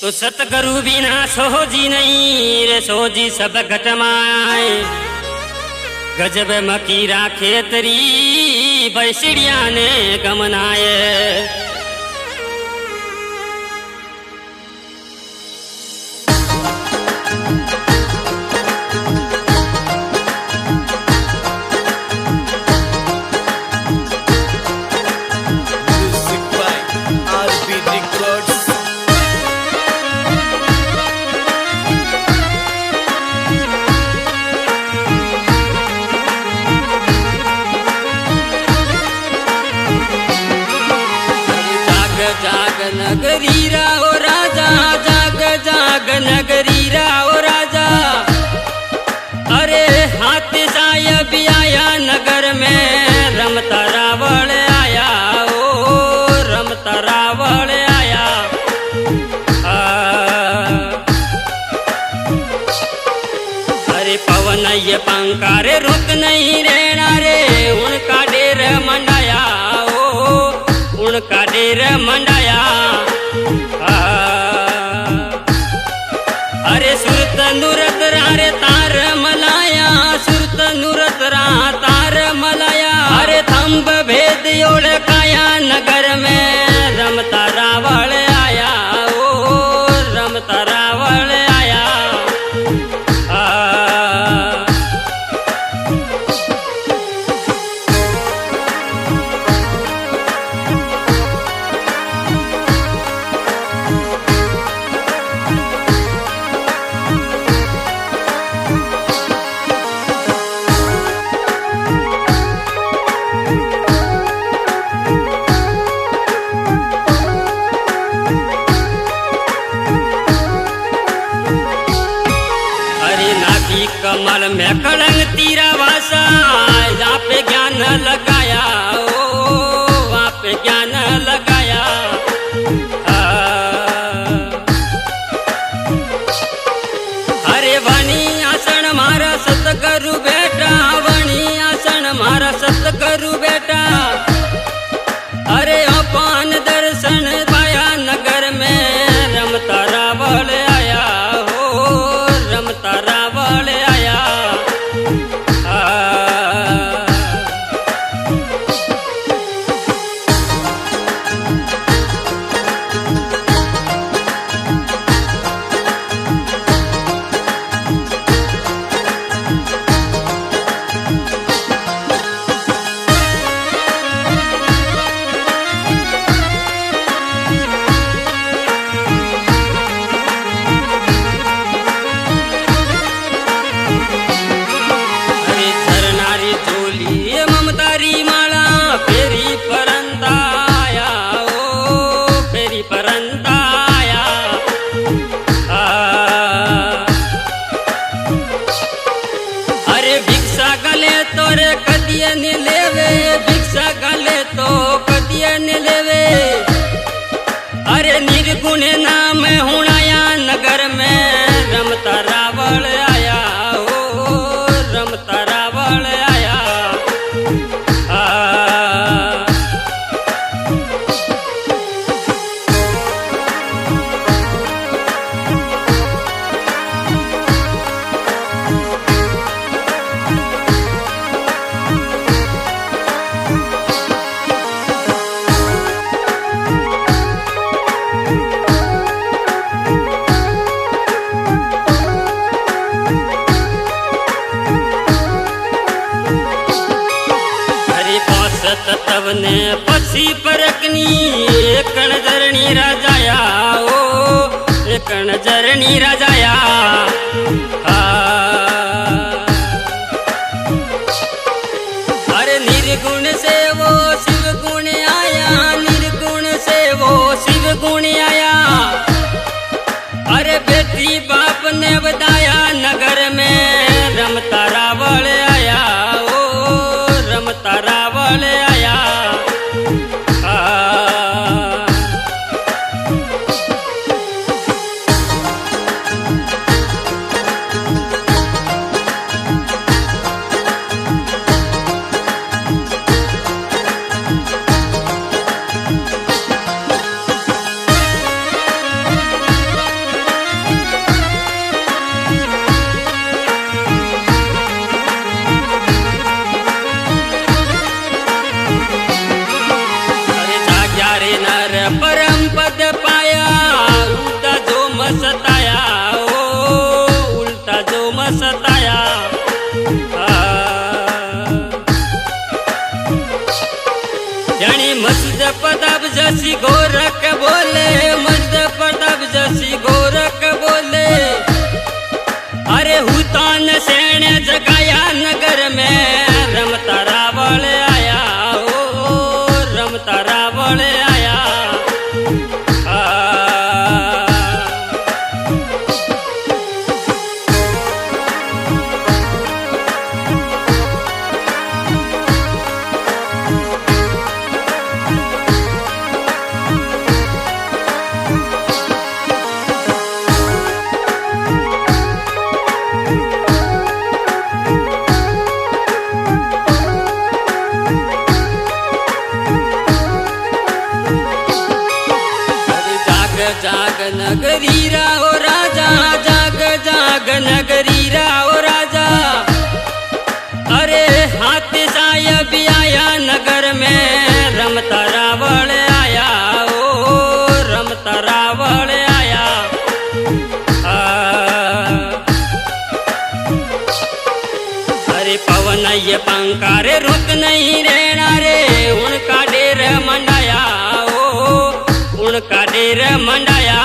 तो सतगुरु बिना सोजी नहीं रे सोजी सब घटमाए गजब मकीरा खेतरी बैसिड़िया ने गमनाए जाग नगरी राओ राजा जाग जाग नगरी राओ राजा अरे हाथी साहब आया नगर में रमता रावण आया ओ रमता रावण आया अरे पवन ये पंखा रे रुक नहीं रहना रे उनका डेर मंडाया उनका डेर मंडाया अरे सुरत नुरत रे तार मलाया सुरत नुरत रा तार मलाया अरे थंब भेद ओढ़काया नगर में रमता रावण आया ओ रमता रावण आया कमल में कलंग तीरा वासा यहाँ पे ज्ञान लगाया ओ वहाँ पे ज्ञान लगाया अरे वणी आसन मारा सतगुरु बेटा वणी आसन मारा सतगुरु बेटा अरे अपान दर्शन पाया नगर में रमता रावण आया हो रमता रावण आया ममतारी माला फेरी परंताया ओ फेरी परंताया अरे भिक्षा गले तो रे कदियन लेवे भिक्षा गले तो कदियन लेवे अरे निर्गुण नाम हुणाया नगर में रमता रावण आया ओ रमता रावण आया तवने पसी परकनी एकण जरणी राजाया ओ एकण जरणी राजाया अरे निर्गुण से वो शिव गुण आया निर्गुण से वो शिव गुण आया अरे बेटी बाप ने बताया नगर में रमता रावण आया ओ रमता रावण आया जसी गोरख बोले, मर्द प्रताप जसी गोरख बोले। अरे हुतान सेण जगाया नगर में, रमता रावण आया, ओ रमता रावण आया। जाग नगरी राओ राजा, जाग जाग नगरी राओ राजा। अरे हाथी साहब आया नगर में, रमता रावण आया, ओ रमता रावण आया। अरे पवन ये पंखा रे रुक नहीं रहना रे, उनका डेर मंडाया, ओ उनका डेर मंडाया।